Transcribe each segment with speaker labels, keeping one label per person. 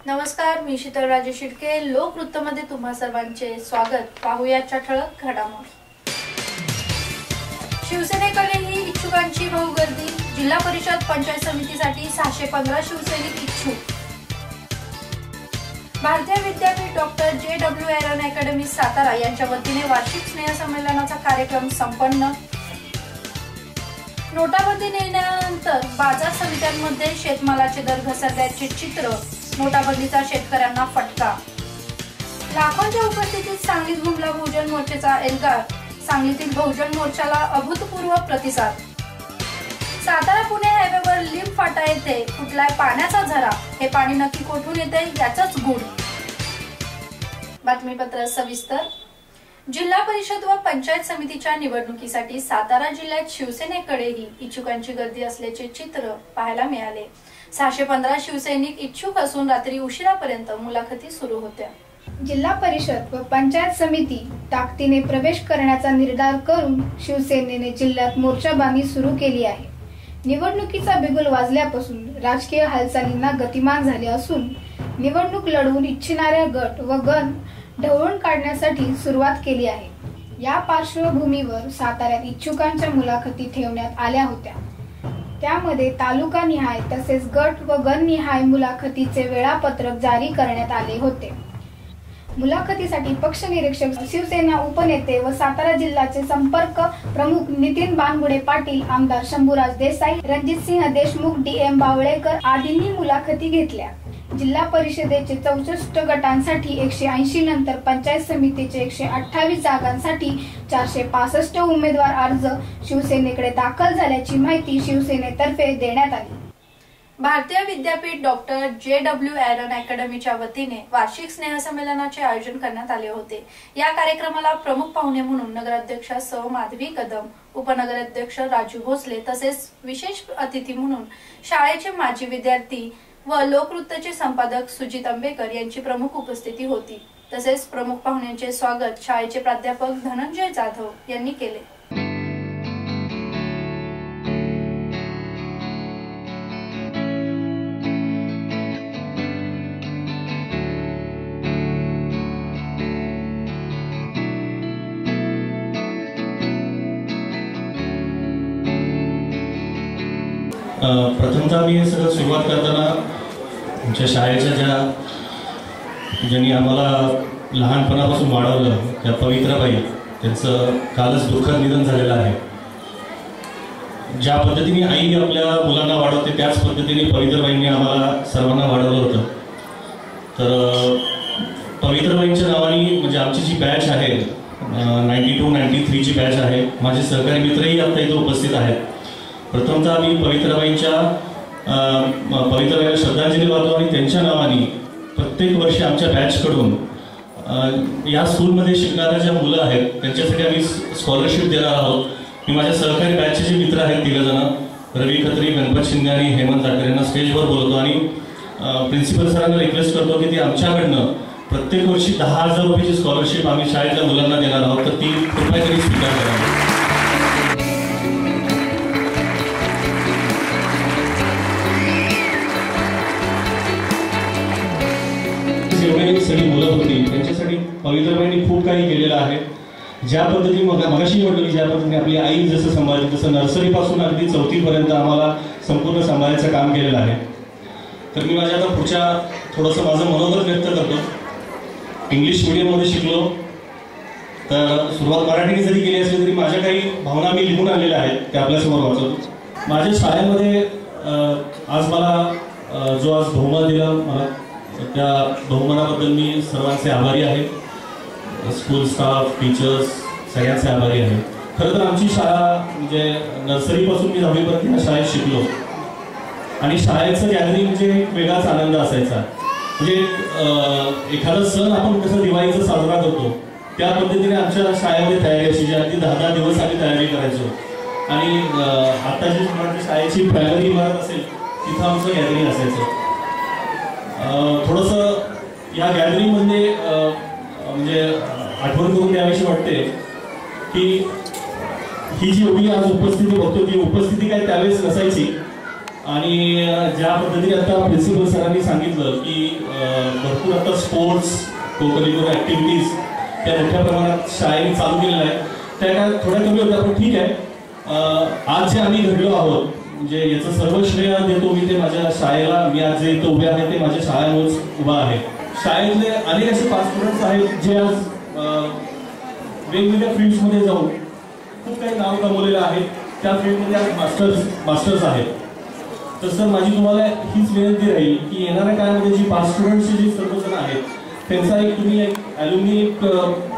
Speaker 1: नमस्कार, मी शीतल राजे शिर्के. लोकवृत्तमध्ये तुम्हा सर्वांचे स्वागत. पाहूयाच्या ठळक घडामोडी. शिवसेनेकडेही इच्छुकांची बहु गर्दी. जिल्हा परिषद पंचायत समितीसाठी 615 शिवसैनिक इच्छुक. भारतीय विद्यापीठ डॉक्टर JW एरन अकॅडमी सातारा यांच्या वतीने वार्षिक स्नेहसंमेलनाचा कार्यक्रम संपन्न. नोटाबंदी निर्णयानंतर बाजार समित्यांमध्ये शेतमालाचे दर घसरल्याचे चित्र. नोटाबंदीचा शेतकऱ्यांना फटका. लाखोंच्या उपस्थितीत सांगलीत घुमला बहुजन मोर्चाचा एल्गार. सांगलीतील बहुजन मोर्चाला अभूतपूर्व प्रतिसाद. सातारा पुणे हायवेवर लिंब फाटा येथे फुटलाय पाण्याचा झरा. हे पाणी नक्की कोठून येते याचाच गूढ. बातमीपत्र सविस्तर. जिल्हा परिषद व पंचायत समितीच्या निवडणुकीसाठी सातारा जिल्ह्यात शिवसेनेकडेही इच्छुकांची गर्दी असल्याचे चित्र पाहायला मिळाले. 615 शिवसैनिक इच्छुक असून रात्री उशिरापर्यंत मुलाखती सुरू होत्या.
Speaker 2: जिल्हा परिषद व पंचायत समिती ताकदीने प्रवेश करण्याचा निर्धार करून शिवसेनेने जिल्ह्यात मोर्चाबांधणी सुरू केली आहे. निवडणुकीचा बिगुल वाजल्यापासून राजकीय हालचालींना गतिमान झाले असून निवडणूक लढवून इच्छिणाऱ्या गट व गण ढवळून काढण्यासाठी सुरुवात केली आहे. या पार्श्वभूमीवर साताऱ्यात इच्छुकांच्या मुलाखती ठेवण्यात आल्या होत्या. त्यामध्ये तालुकानिहाय तसेच गट व गणनिहाय मुलाखतीचे वेळापत्रक जारी करण्यात आले होते. मुलाखतीसाठी पक्ष निरीक्षक, शिवसेना उपनेते व सातारा जिल्ह्याचे संपर्क प्रमुख नितीन बानगुडे पाटील, आमदार शंभूराज देसाई, रणजितसिंह देशमुख, DM बावळेकर आदींनी मुलाखती घेतल्या. जिल्हा परिषदेचे 64 गटांसाठी 180 नंतर पंचायत समितीचे 128 जागांसाठी 465 उमेदवार अर्ज शिवसेनेकडे दाखल झाल्याची माहिती शिवसेनेतर्फे देण्यात आली.
Speaker 1: भारतीय विद्यापीठ डॉक्टर JW एरन अकॅडमीच्या वतीने वार्षिक स्नेहसंमेलनाचे आयोजन करण्यात आले होते. या कार्यक्रमाला प्रमुख पाहुणे म्हणून नगराध्यक्ष सौ माधवी कदम, उपनगराध्यक्ष राजू भोसले तसेच विशेष अतिथी म्हणून शाळेचे माजी विद्यार्थी व लोकवृत्तचे संपादक सुजित आंबेकर यांची प्रमुख उपस्थिती होती. तसेच प्रमुख पाहुण्यांचे स्वागत शाळेचे प्राध्यापक धनंजय जाधव यांनी केले.
Speaker 3: प्रथमतः मी हे सगळं सुरुवात करताना आमच्या शाळेच्या ज्यांनी आम्हाला लहानपणापासून वाढवलं त्या पवित्राबाई, त्यांचं कालच दुःखद निधन झालेलं आहे. ज्या पद्धतीने आई आपल्या मुलांना वाढवते त्याच पद्धतीने पवित्राबाईंनी आम्हाला सर्वांना वाढवलं होतं. तर पवित्राबाईंच्या नावाने म्हणजे आमची जी बॅच आहे 92-93 ची बॅच आहे. माझे सहकारी मित्रही आता इथे उपस्थित आहेत. प्रथमतः मी पवित्राबाईंच्या श्रद्धांजली वाहतो आणि त्यांच्या नावाने प्रत्येक वर्षी आमच्या बॅचकडून या स्कूलमध्ये शिकणाऱ्या ज्या मुलं आहेत त्यांच्यासाठी आम्ही स्कॉलरशिप देणार आहोत. मी माझ्या सहकारी बॅचचे जे मित्र आहेत 3 जण, रवी खत्री, गणपत शिंदे आणि हेमंत जाटकर यांना स्टेजवर बोलवतो आणि प्रिन्सिपल सरांना रिक्वेस्ट करतो की ती आमच्याकडनं प्रत्येक वर्षी 10,000 रुपयाची स्कॉलरशिप आम्ही शाळेतल्या मुलांना देणार आहोत. तर ती कृपया तरी स्वीकार करावी. सगळी मुलं होती त्यांच्यासाठी पवित्राबाईंनी खूप काही केलेलं आहे. ज्या पद्धतीने मगाशी म्हटलं, ज्या पद्धतीने आपली आई जसं सांभाळते तसं नर्सरीपासून अगदी 4थी पर्यंत आम्हाला संपूर्ण सांभाळायचं काम केलेलं आहे. तर मी माझ्या आता पुढच्या थोडंसं माझं मनोगत व्यक्त करतो. इंग्लिश मीडियममध्ये शिकलो, तर सुरुवात मराठीने जरी केली असली तरी माझ्या काही भावना मी लिहून आलेल्या आहेत त्या आपल्यासमोर वाचवतो. माझ्या शाळेमध्ये आज मला जो आज बहुमान दिला मला, त्या बहुमानाबद्दल मी सर्वांचे आभारी आहे. स्कूल स्टाफ, टीचर्स सगळ्यांचे आभारी आहे. खरं तर आमची शाळा म्हणजे नर्सरीपासून मी 10वीपर्यंत ह्या शाळेत शिकलो आणि शाळेचं गॅदरिंग म्हणजे एक वेगळाच आनंद असायचा. म्हणजे एखादा सण आपण कसं दिवाळीचा साजरा करतो त्या पद्धतीने आमच्या शाळेमध्ये तयारी असायची. अगदी 10 दिवस आम्ही तयारी करायचो आणि आता जी शाळेची प्रायमरी इमारत असेल तिथं आमचं गॅदरिंग असायचं. थोडंसं या गॅदरिंगमध्ये म्हणजे आठवण करून द्यावीशी वाटते की ही जी एवढी आज उपस्थिती बघतो ती उपस्थिती काय त्यावेळेस नसायची. आणि ज्या पद्धतीने आता प्रिन्सिपल सरांनी सांगितलं की भरपूर आता स्पोर्ट्स कोकरिक्युलर ऍक्टिव्हिटीज त्या मोठ्या प्रमाणात शाळेने चालू केलेल्या आहेत, त्या काय थोड्या कमी होत्या, पण ठीक आहे. आज जे आम्ही घडलो आहोत म्हणजे याचं सर्व श्रेय देतो मी ते माझ्या शाळेला. मी आज जे इथं उभे आहे ते माझ्या शाळेमुळेच उभा आहे. शाळेतले अनेक असे 5 स्टुडंट्स आहेत जे आज वेगवेगळ्या फील्ड्समध्ये जाऊन खूप काही नाव कमवलेलं आहे. त्या फील्डमध्ये आज मास्टर्स आहेत. तसं माझी तुम्हाला हीच विनंती राहील की येणाऱ्या काळामध्ये जी 5 स्टुडंट्सचे जी सर्वजण आहेत त्यांचा एक तुम्ही एक ॲल्युमिनी एक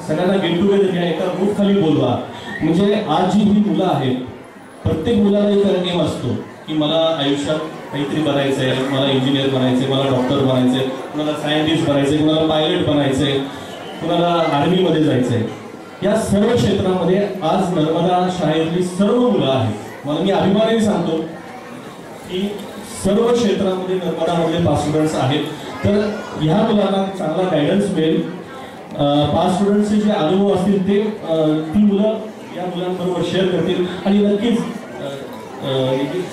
Speaker 3: सगळ्यांना गेट टुगेदर घ्या, एका ग्रुप खाली बोलवा. म्हणजे आज जी ही मुलं आहेत प्रत्येक मुलाला एक एम असतो की मला आयुष्यात काहीतरी बनायचं आहे, मला इंजिनियर बनायचं आहे, मला डॉक्टर बनायचं आहे, कुणाला सायंटिस्ट बनायचं आहे, कुणाला पायलट बनायचं आहे, कुणाला आर्मीमध्ये जायचं आहे. या सर्व क्षेत्रामध्ये आज नर्मदा शाळेतली सर्व मुलं आहेत. मला मी अभिमानाने सांगतो की सर्व क्षेत्रामध्ये नर्मदामधले 5 स्टुडंट्स आहेत. तर ह्या मुलांना चांगला गायडन्स मिळेल. 5 स्टुडंट्सचे जे अनुभव असतील ते ती मुलं या मुलांबरोबर शेअर करतील आणि नक्कीच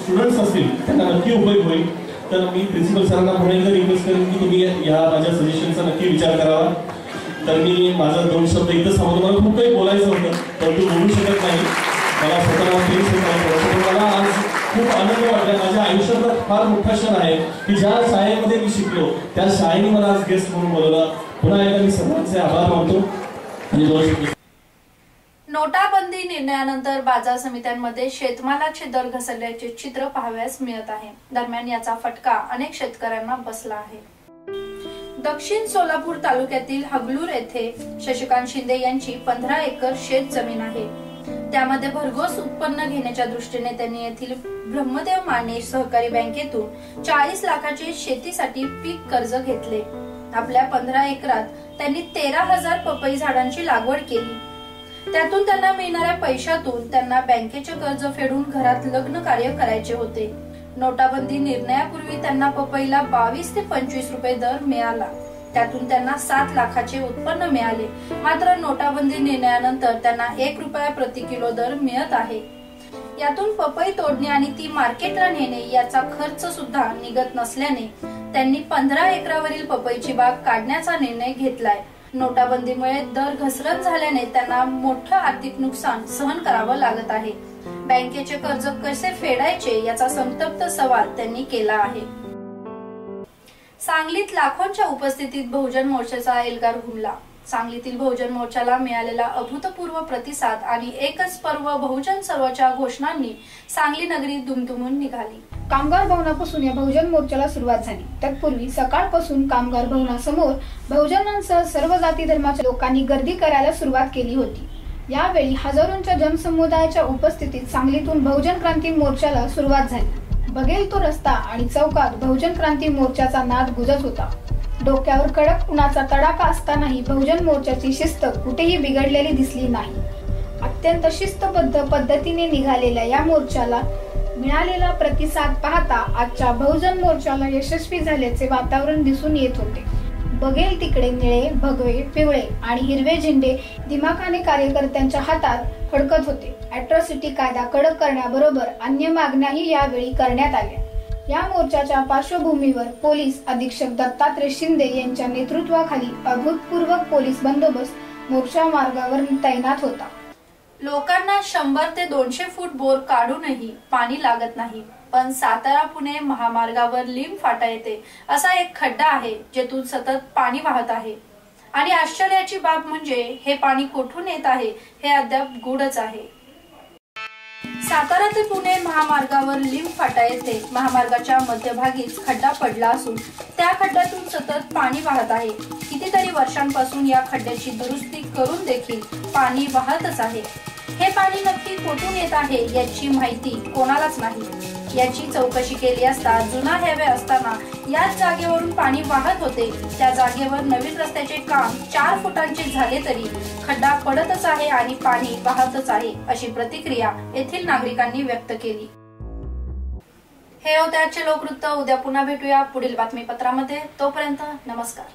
Speaker 3: स्टुडंट्स असतील त्यांना नक्की उपयोग होईल. तर मी प्रिन्सिपल सरांना पुन्हा एकदा रिक्वेस्ट करेन की तुम्ही या माझ्या सजेशनचा नक्की विचार करावा. तर मी माझा 2 शब्द इथं सांगतो. मला खूप काही बोलायचं होतं परंतु बोलू शकत नाही. मला स्वतःला प्लीज मला आज खूप आनंद वाटला. माझ्या आयुष्यातला फार मोठा क्षण आहे की ज्या शाळेमध्ये मी शिकलो त्या शाळेने मला आज गेस्ट म्हणून बोलवलं. पुन्हा एकदा मी सर्वांचे आभार मानतो आणि 2 शब्द.
Speaker 1: नोटाबंदी निर्णयानंतर बाजार समित्यांमध्ये शेतमालाचे दर घसरल्याचे चित्र पाहावयास मिळत आहे. दरम्यान याचा फटका अनेक शेतकऱ्यांना बसला आहे. दक्षिण सोलापूर तालुक्यातील हगलूर येथे शशिकांत शिंदे यांची 15 एकर शेत जमीन आहे. त्यामध्ये भरघोस उत्पन्न घेण्याच्या दृष्टीने त्यांनी येथील ब्रह्मदेव माने सहकारी बँकेतून 40 लाखाचे शेतीसाठी पीक कर्ज घेतले. आपल्या 15 एकरात त्यांनी 13,000 पपई झाडांची लागवड केली. त्यातून त्यांना मिळणाऱ्या पैशातून त्यांना बँकेचे कर्ज फेडून घरात लग्न कार्य करायचे होते. नोटाबंदी निर्णयापूर्वी त्यांना पपईला 22 ते 25 रुपये दर मिळाला. त्यातून त्यांना 7 लाखाचे उत्पन्न मिळाले. मात्र नोटाबंदी निर्णयानंतर त्यांना 1 रुपया प्रति किलो दर मिळत आहे. यातून पपई तोडणे आणि ती मार्केटला नेणे याचा खर्च सुद्धा निघत नसल्याने त्यांनी 15 एकरावरील पपईची बाग काढण्याचा निर्णय घेतलाय. नोटाबंदीमुळे दर घसरण झाल्याने त्यांना मोठं आर्थिक नुकसान सहन करावं लागत आहे. बँकेचे कर्ज कसे फेडायचे याचा संतप्त सवाल त्यांनी केला आहे. सांगलीत लाखोंच्या उपस्थितीत बहुजन मोर्चाचा एल्गार घुमला. सांगलीतील बहुजन मोर्चाला मिळालेला अभूतपूर्व प्रतिसाद आणि एकच पर्व बहुजन सर्वच्या घोषणांनी सांगली नगरी दुमदुमून निघाली.
Speaker 2: कामगार भवनापासून या बहुजन मोर्चाला सुरुवात झाली. तत्पूर्वी सकाळपासून कामगार भवनासमोर बहुजनांसह सर्व जाती धर्माच्या लोकांनी गर्दी करायला सुरुवात केली होती. यावेळी हजारोंच्या जनसमुदायाच्या उपस्थितीत सांगलीतून बहुजन क्रांती मोर्चाला सुरुवात झाली. बघेल तो रस्ता आणि चौकात बहुजन क्रांती मोर्चाचा नाद गुंजत होता. डोक्यावर कडक उन्हाचा तडाखा असतानाही बहुजन मोर्चाची शिस्त कुठेही बिघडलेली दिसली नाही. अत्यंत शिस्तबद्ध पद्धतीने निघालेल्या या मोर्चाला मिळालेला प्रतिसाद पाहता आजच्या बहुजन मोर्चाला यशस्वी झाल्याचे वातावरण दिसून येत होते. बघेल तिकडे निळे, भगवे, पिवळे आणि हिरवे झेंडे दिमाखाने कार्यकर्त्यांच्या हातात फडकत होते. अॅट्रॉसिटी कायदा कडक करण्याबरोबर अन्य मागण्याही यावेळी करण्यात आल्या. या मोर्चाच्या पार्श्वभूमीवर पोलीस अधीक्षक दत्तात्रय शिंदे यांच्या नेतृत्वाखाली अभूतपूर्व पोलीस बंदोबस्त मोर्चा मार्गावर तैनात होता.
Speaker 1: लोकांना 100 ते 200 फूट बोर काढूनही पाणी लागत नाही. पण सातारा पुणे महामार्गावर लिंब फाटा येते असा एक खड्डा आहे जेथून सतत पाणी वाहत आहे. आणि आश्चर्याची बाब म्हणजे हे पाणी कुठून येत आहे हे अद्याप गूढच आहे. सातारा ते पुणे महामार्गावर लिंब फाटा येथे महामार्गाच्या मध्यभागीच खड्डा पडला असून त्या खड्ड्यातून सतत पाणी वाहत आहे. कितीतरी वर्षांपासून या खड्ड्याची दुरुस्ती करून देखील पाणी वाहतच आहे. हे पाणी नक्की कुठून येत आहे याची माहिती कोणालाच नाही. याची चौकशी केली असता जुना हायवे असताना याच जागेवरून पाणी वाहत होते. त्या जागेवर नवीन रस्त्याचे काम 4 फुटांचे झाले तरी खड्डा पडतच आहे आणि पाणी वाहतच आहे अशी प्रतिक्रिया येथील नागरिकांनी व्यक्त केली. हे होते आजचे लोकवृत्त. उद्या पुन्हा भेटूया पुढील बातमीपत्रामध्ये. तोपर्यंत नमस्कार.